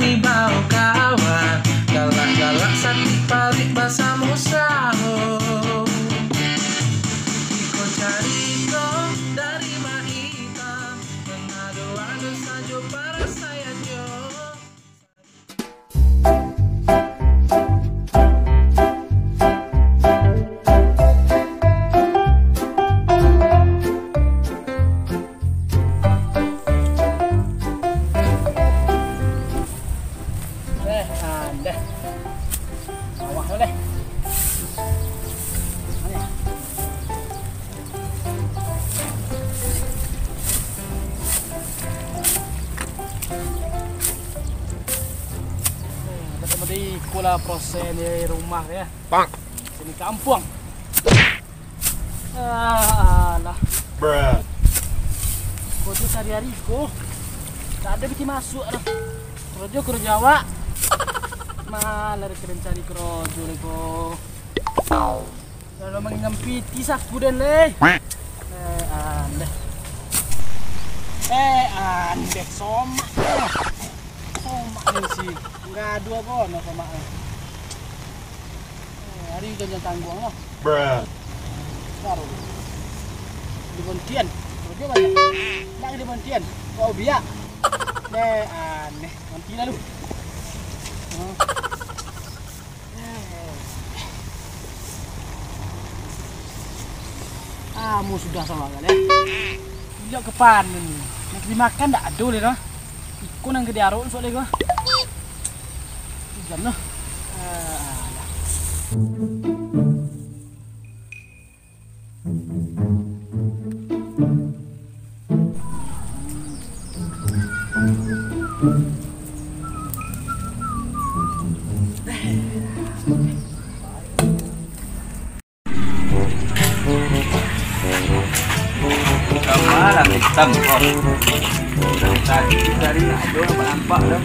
berwibawa kawan, galak-galak sakit parit basamu sahur. Iko carito dari mahita, mengadu-adu saja para saya jo. Anda bawah boleh. Ketemu di kula proses di rumah ya. Bang. Sini kampung. Alah. Bruh. Kau tu sehari-hari kau tak ada bikin masuk lah. Kerja Jawa. Malah keren cari kerja ni kau. Kalau mengampiti saku dan le. Ande somak. Somak ni si. Ngadu apa nak somak. Hari jangan tanggung lah. Bruh. Baru. Di Pontian. Kerja banyak. Nak di Pontian. Kau biak. Aneh. Nanti lalu. Kamu sudah sama kan ya? Bila ke panen ni. Nak dimakan tak ada le noh. Ikut nang ke diarok soalnya gua. Jam noh. Kamaran hitam kok. Tadi dari nado nampak dah.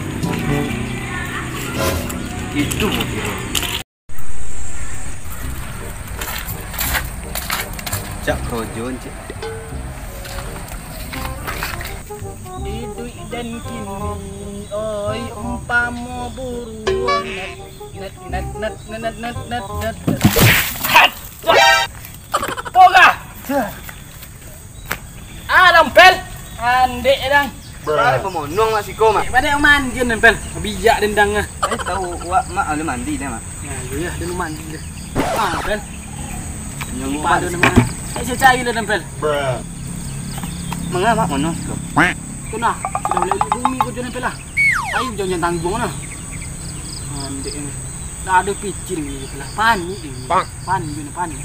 Itu mungkin. Cak krojon cik. Hidup dan kini, oi umpama buruan net. Poga. Nampel. Andek dang. Ada pemonong masih kau mak. Pada yang mandi nampel. Bijak dendang ah. Tahu wak mak ada mandi dah mak. Ya, dia mandi dah. Nampel. Yang Padu nama. Saya cari dah nampel. Bruh. Mengapa monong kau? Tu nah, sudah boleh bumi kau jangan nampel lah. Ayo jangan tanggung lah. Andek ni. Dah ada picir ni lah. Panik ni. Panik.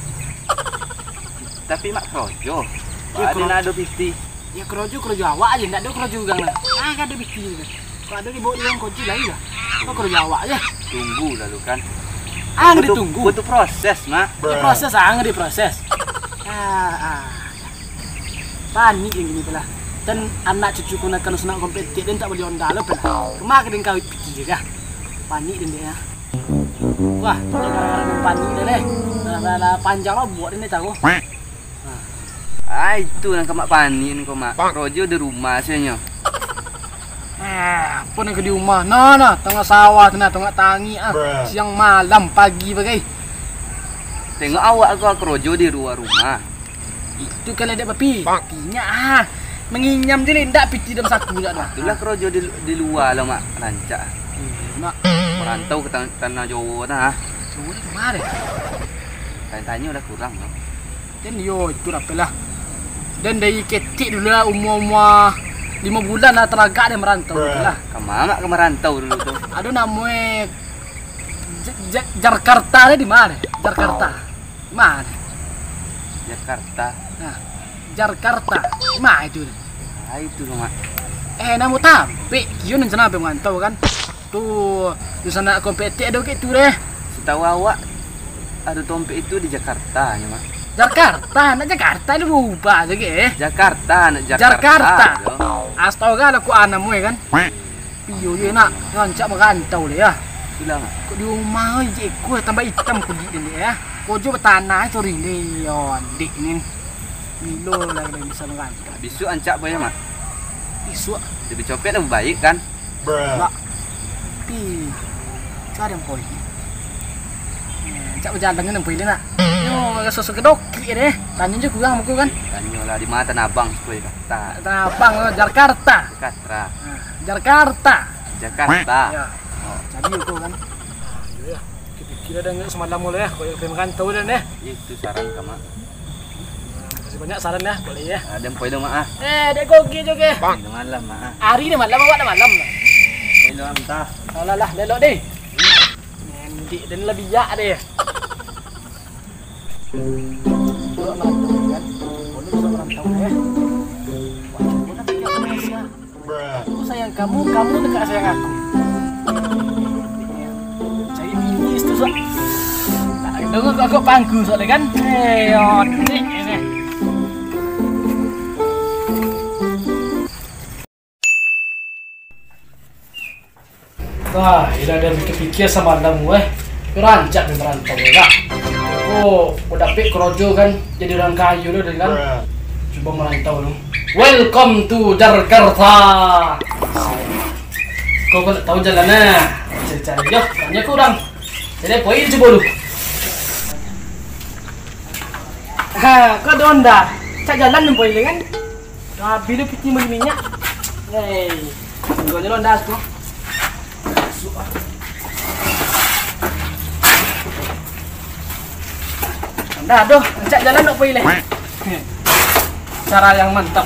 Tapi mak krojo. Ya, Ada nado 50. Ya kerojo awak aja, tak ada kerojo gang lah. Kan ada bikin. Kalau ada dibawa orang kunci lagi lah. Kau kerojo awak aja. Tunggu lalu kan. Ditunggu. Butuh proses mak. Ya proses diproses. Panik yang gini pula. Dan anak cucuku nak kena senang kompetitif dan tak boleh ondal pula. Kemarin dia kawin pikir dah. Panik dia. Wah, jangan panik dah leh. Dah panjang lah buat dia tahu. Itu yang kemak panik ni kau mak. Rojo di rumah sebenarnya. Apa nak di rumah? Nah, tengah sawah tengah tangi siang malam pagi bagai. Tengok awak kau Rojo di luar rumah. Itu kalau ada papi. Papinya menginyam dia ndak piti dalam saku dak dah. Itulah Rojo di luar lah mak rancak. Nak Merantau ke tanah Jawa dah. Jawa ni kemana? Tanya dah kurang lah. Dan yo itu apalah. Dan dari kecil dulu lah umur 5 bulan lah teragak dia merantau lah. Kemana ke merantau dulu tu? Aduh namanya Jakarta ni di mana? Jakarta. Mana? Jakarta. Nah, Jakarta. Mana itu? Itu loh mak. Namu tapi kyo nan sana pemantau kan. Tuh di sana kompeti ada gitu deh. Setahu awak ada tompek itu di Jakarta ya mak. Jakarta, nak Jakarta ni lupa lagi Jakarta, nak Jakarta. Astaga aku anamu kan. Piyo ye nak rancak merantau dia ya. Bilang Kok di rumah je ku tambah hitam ku di ni ya. Kau jo bertanah tu rini yon dik ni. Milo lah yang bisa merantau. Besok ancak boleh mak. Isu Lebih copet lebih baik kan? Mak. Tapi cari yang poin. Cak berjalan dengan poin nak. Yo, sosok kedoki deh. Tanya je kurang aku kan. Tanya lah di mana Tanah Abang supaya kata. Tanah Abang, Jakarta. Jakarta. Jakarta. Jakarta. Ya. Jadi aku kan. Ya. Kira dah nggak semalam mulai ya. Kau yang merantau dah nih. Itu saran kamu. Masih banyak saran ya, boleh ya. Ada poin dong mah. Dek koki juga. Malam mah. Hari ni malam awak dah malam. Poin dong entah. Alah lah, lelok deh. Nanti dan lebih ya deh. Kalau merantau kan, boleh bisa merantau ya. Wajib pun nak fikir Malaysia. Aku sayang kamu, kamu dekat sayang aku. Cari binis tu sok. Tak dengar aku pangku soalnya kan. Otik ini. Wah, ini ada pikir-pikir sama andamu rancak nih merantau ya. Aku udah pik kerojo kan, jadi orang kayu loh kan. Coba merantau loh. Welcome to Jakarta. Kau kan tahu jalannya? Cari-cari yo, tanya kurang. Jadi poin coba dulu. Kau donda, cak jalan nih poin kan? Bila piti minyak. Hei, gua jalan das tuh. Dah aduh, cak jalan nak pilih. Cara yang mantap.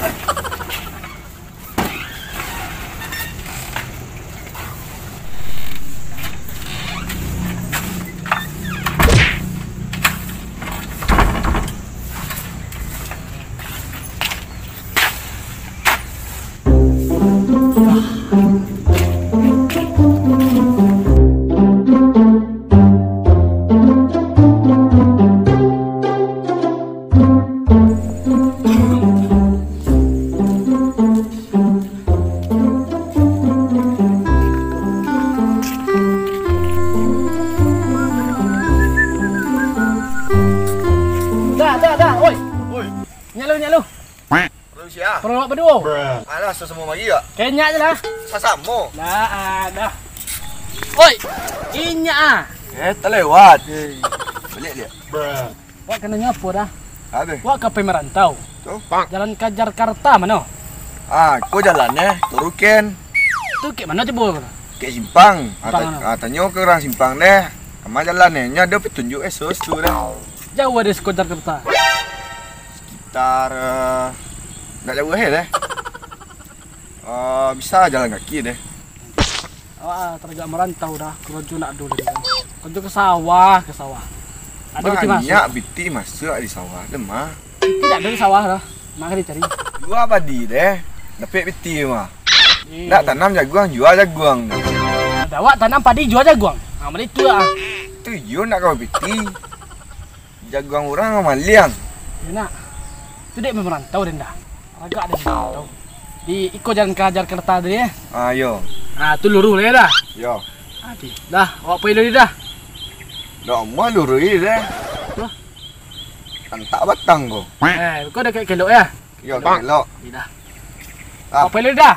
Dah, oi. Nyalu. Manusia. Kalau awak berdua. Alah, semua mari tak? Kenyak je lah. Sama. Dah ada. Oi, inyak Tak lewat. Balik dia. Wak kena nyapu dah. Habis. Wak kapai merantau. Tu. Jalan ke Jakarta mana? Kau jalan turukan Tu ke mana coba? ke simpang. Simpang Tanya ke orang simpang deh. Kamu jalan nya ada petunjuk sos tu dah. Jauh ada sekolah Jakarta. Sekitar tak jauh deh. Bisa jalan kaki deh. Tergak merantau dah. Kerojo nak dulu kan. Kerojo ke sawah. Ada biti masuk. Banyak biti masuk di sawah lemah. Tidak ada di sawah dah. Maka dicari. Dua badi deh. Dapat biti mah. Nak tanam jagung, jual jagung. Ada awak tanam padi jual jagung. Mana itu lah. Tu you nak kau biti. Jagung orang maliang. Ya nak. Tu dek merantau dah. Agak ada merantau. Di ikut jalan ke Jakarta tadi ya. Yo. Tu lurus le dah. Yo. Dah, awak pergi dulu dah. Dah mau lurus deh. Tuh. Antak batang kau. Kau dah kayak kelok ya? Yo, kelok. Dah. Awak pergi dulu dah.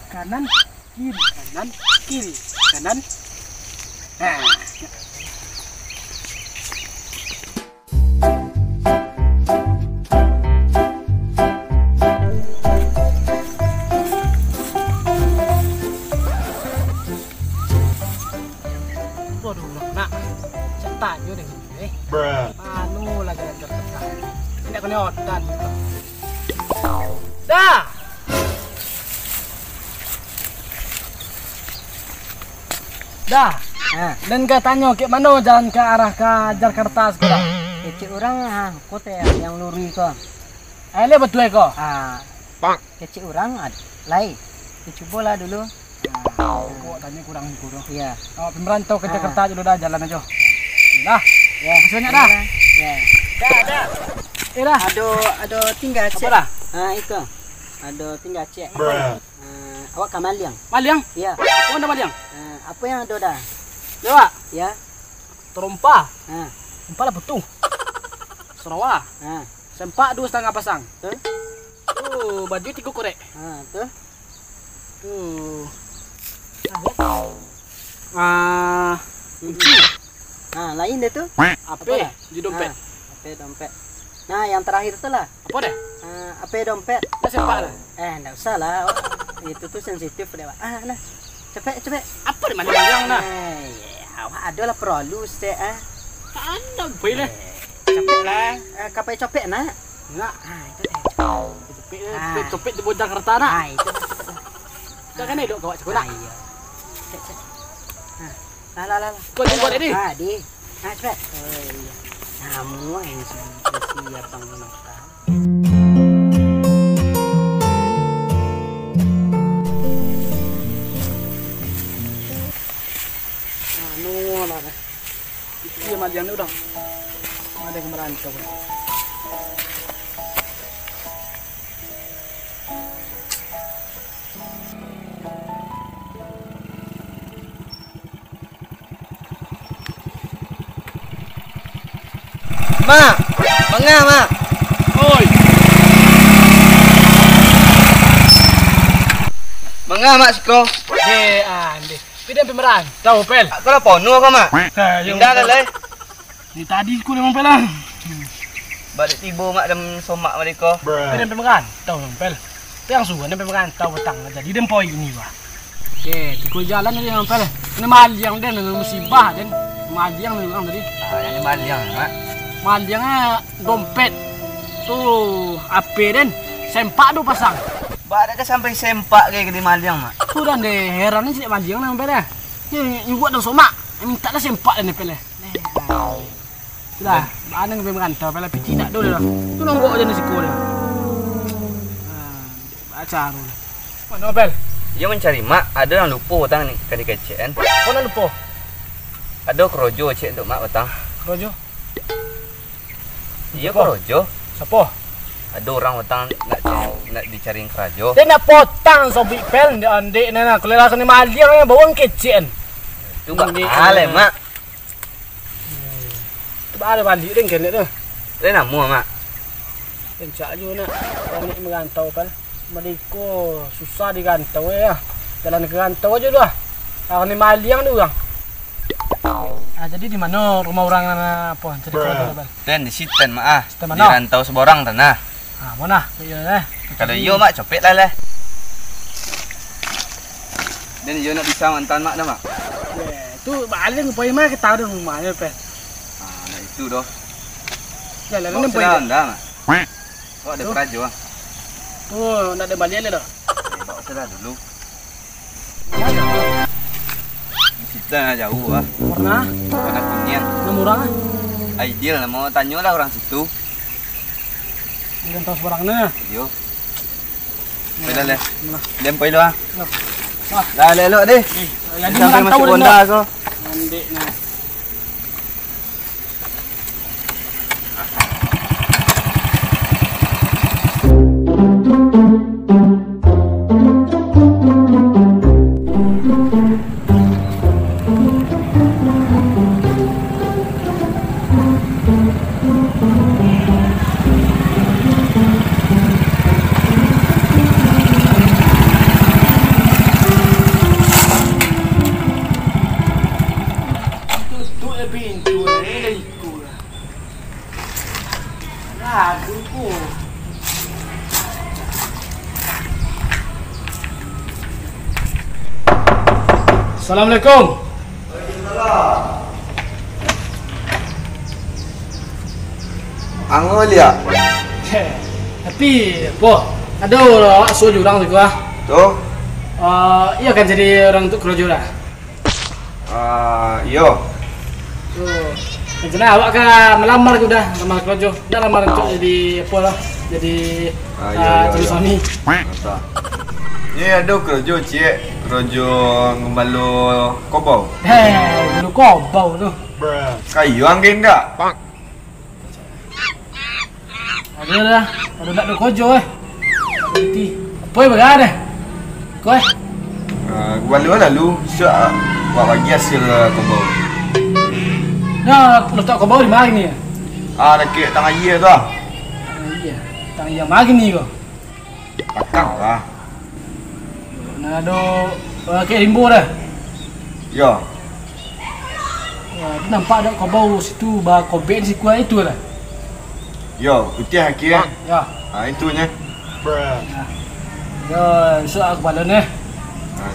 Kanan, kiri, kanan. Waduh, nak cetak je dengan ni. Manu lagi yang tercetak. Ini kena otan. Dah. Dah. Dan katanya ke mana jalan ke arah ke Jakarta sekarang? Kecil orang kota yang luri ko. Ele betul ko? Kecil orang lain. Dicobalah dulu. Kok tanya kurang kurang. Iya. Oh, pemerantau ke Jakarta aja udah jalan aja. Dah. Ya. Maksudnya dah. Ya. Dah. Dah. Ada tinggal Apa cek. dah? Itu. Ada tinggal cek. Awak ke Maliang. Maliang? Iya. Apa anda Maliang? Apa yang ada dah? Dewa. Ya. Terompa. Ah. Empat lah betul. Sarawak. Ah. Sempak 2,5 pasang. Tuh. Baju 3 korek. Tuh. Kunci. Lain deh tuh. Apa? Di dompet. Apa dompet. Nah, yang terakhir tuh lah. Apa dah? Apa dompet? Dah sempak dah. Enggak usah lah. Itu tuh sensitif deh, Pak. Nah. Cepet. Apa di Maliang nah? Awak ada lah perlu sih. Anda boleh. Cepet lah. Kapai copet nak. Enggak. Itu deh. Copet di Jakarta nak. Itu. Dah kan hidup kau cakap nak. Iya. Cek. Lah. Kau buat ini. Di. Cepet. Iya. Namun ini siap bang menonton. Lah. Iya Maliang ni udah. Ada yang merantau. Mak, bengah mak. Oi. Bengah mak siko. Ande. Pidam pemerantau pel. Kau lah ponu kau mak. Pindah kan leh. Ni tadi ku memang pelang. Balik tiba mak dalam somak mereka. Pidam pemerantau pel. Yang suruh dan pemerantau petang jadi dempoi ini wah. Tiga jalan ni yang pel. Ni Maliang dan musibah dan Maliang ni orang tadi. Yang Maliang mak. Maliangnya dompet tuh AP dan sempak tu pasang. Badak ke sampai sempak kayak di Maliang mak. Sudah deh heran ni si Maliang lah pel. Ni buat dong somak. Minta lah sempak dan pel. Sudah, mana yang merantau pel pici nak dulu lah. Tu nongok aja ni siko dia. Baca ru. Mana pel? Dia mencari mak, ada yang lupa utang ni kali kecen. Kau nak lupa? Ada kerojo cek untuk mak utang. Rojo. Iya kerojo. Siapa? Ada orang utang nak dicari kerajo. Dia nak potang sobi pel dia andek nana. Kalau lah kena Maliang yang bawang kecen. Tu bak ale mak. Tu ada balik deng kena tu. Dia nak mua mak. Kencak je nak. Kami merantau pel. Mereka susah digantau ya. Jalan ke rantau aja dah. Kena Maliang tu orang. Jadi di mana rumah orang apa? Jadi kalau pel. Dan di Siten mak Siten di mana? rantau seborang tanah. Mana? Ya. Kalau iyo mak copet lah leh. Dan iyo nak bisa mantan mak dah mak. Tu balik poin mak kita tahu rumahnya pel. Nah itu doh. Jalan Kau ni poin. sedang dah mak. Kau ada kerajo ah. Tu nak ada balik le dah. Bawa sedang dulu. Di Siten lah jauh ah. Warna? Warna kuning. Nomor orang ah. Ideal lah mau tanya lah orang situ. Dengan tahu sebarangnya. Yo. Pada leh. Mana? Lempoi lo ah. Wah. Dah lelok deh. Yang di Sampai merantau masuk dah. Honda kau. Andek nah. Assalamualaikum. Angol ya. Tapi apa? Ada orang suruh jurang tu ah. Tuh. Iya kan jadi orang untuk kerojo lah. Iyo. Tu. Rencana awak kan melamar ke dah, melamar kerojo. Dah lamar untuk jadi apa lah? Jadi Iya. jadi suami. Masa. Ni ada kerja cik, kerja ngembalo kobau. Dulu kobau tu. Kayu angin tak? Ada dah. Ada nak ada kojo Berhenti. Apa yang berada? Kau Ngembalo lalu siap buat bagi hasil kobau. Nah, letak kobau di mana ni? Dekat tang air tu lah. Iya. Tang yang mana ni kau? Pakang lah. Nah, ada kayak rimbo dah. Ya. Nampak ada kobau situ, bah kobek si kuat itu lah. Ya, putih akhir. Ya. Itunya. Ya, so aku balik ni.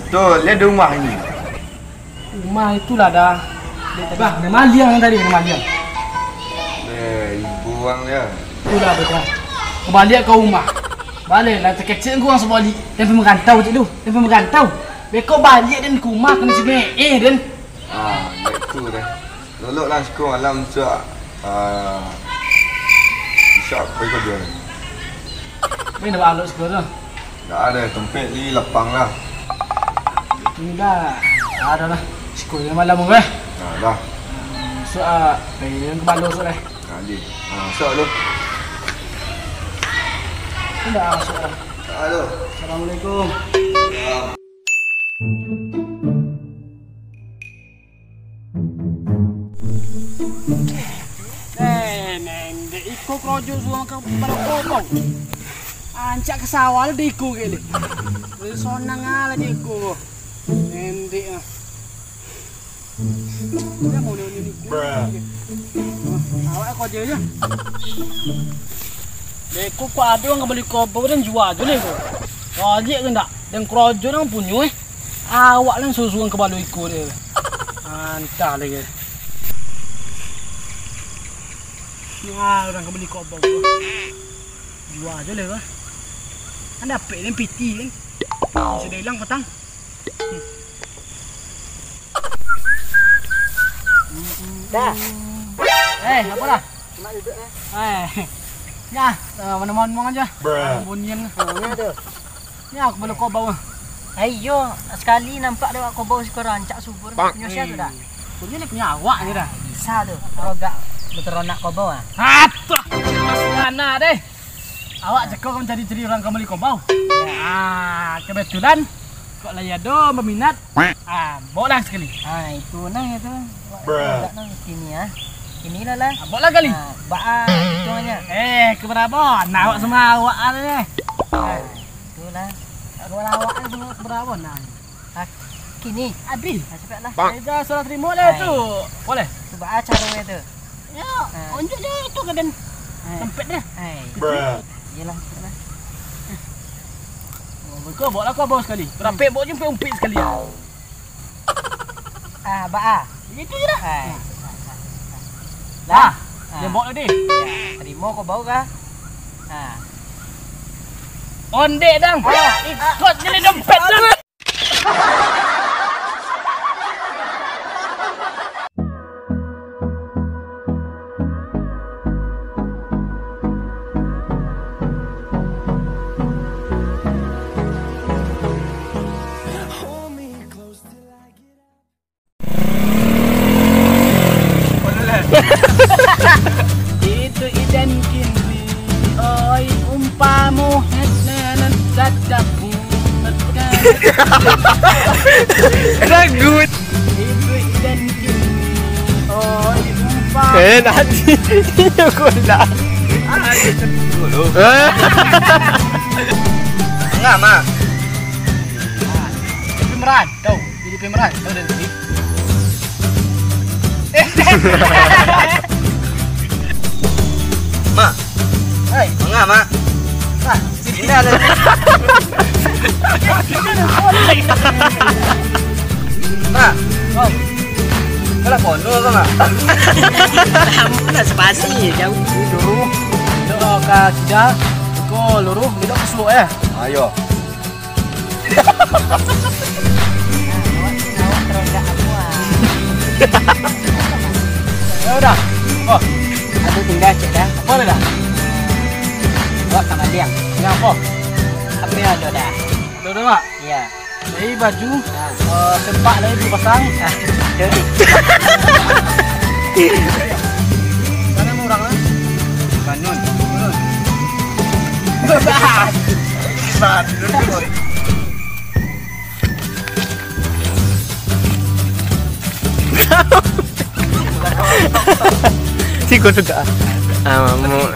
Tu, lihat di rumah ni. Rumah itulah dah. Bah, nama liang tadi, nama liang. Ibu orang dia. Itulah betul. Kau balik ke rumah. Baliklah terkecil kau orang sebalik. Dia pergi merantau je tu. Dia pergi merantau. Bekau balik dan ke rumah kena sini. Dan. Itu dah. Lolok lah sekolah malam siap. Siap pergi kerja ni. Ni dah balok sekolah tu. Tak ada tempat ni lapang lah. Ini dah. Ada lah. Sekolah malam pun eh. Dah. So, pergi ke balok so eh. Jadi. Siap lu. Dah masuk dah. Halo. Assalamualaikum. Neng, ikut krojo suang ke pada kobau. Ancak ke sawah lah dia ikut kali. Sonang lah dia ikut. Nendek lah. Dia mau ni. Awak kerja je. Deko ku ada orang beli kobau dan jual je ni ko. Wajib ke tak? Dan krojo nang punya Awak lang susuang ke balu ikut dia. Entah lagi. Orang beli kobau. Jual je lah. Anda dapat ni piti kan. Sudah hilang petang. Dah. Apa dah? Mak duduk Ya, mana-mana aja. Bunyian. Ni tu. Ya, aku beli kobau. Ayo, sekali nampak dia kobau sekarang rancak subur. Punya siapa tu dah? Punya ni punya awak ni dah. Bisa tu. Kalau gak beteronak kobau ah. Hatuh. Mana deh? Awak cakap kamu cari-cari orang kamu beli kobau. Kebetulan kok layado berminat. Boleh sekali. Itu nang itu. Enggak nang sini ah. Inilah lah. Boleh kali. Baa hitungannya. Keberapa? Nah, awak sama awak ada deh. Itulah. Kalau awak semua keberapa nah? Kini. Abi. Cepatlah. Dah surat terima lah tu. Boleh. Cuba caranya tu. Ya, unjuk dia itu ke dan sempit dah. Yalah, cepatlah. Kau bawa lah kau bawa sekali. Berapa bawa je umpit sekali. Baa. Itu je dah. Lah. Dia bawa dia. Terima kau bau kah? Ondek dang. Ikut jadi dompet dang. Itu idan kini oi umpamu hesnan sadapu ragut itu idan kini oi umpamu nanti aku nak dulu enggak mah pemeran tahu jadi pemeran tahu dari sini Mak. Hai, Enggak, Mak. Sini ada. Mak. oh, Kalau kono ke, Mak? Mana spasi jauh. luru dok ka kita ko luru dok kesulo Ayo. Terenggak aku ya udah oh Aku tinggal cek dah. apa dah Buat sama dia. yang apa Apa yang ada dah? udah mak Ya. Jadi baju sempak dari 2 pasang. Mana mau orangnya? Kanun. Siko sudah. Mau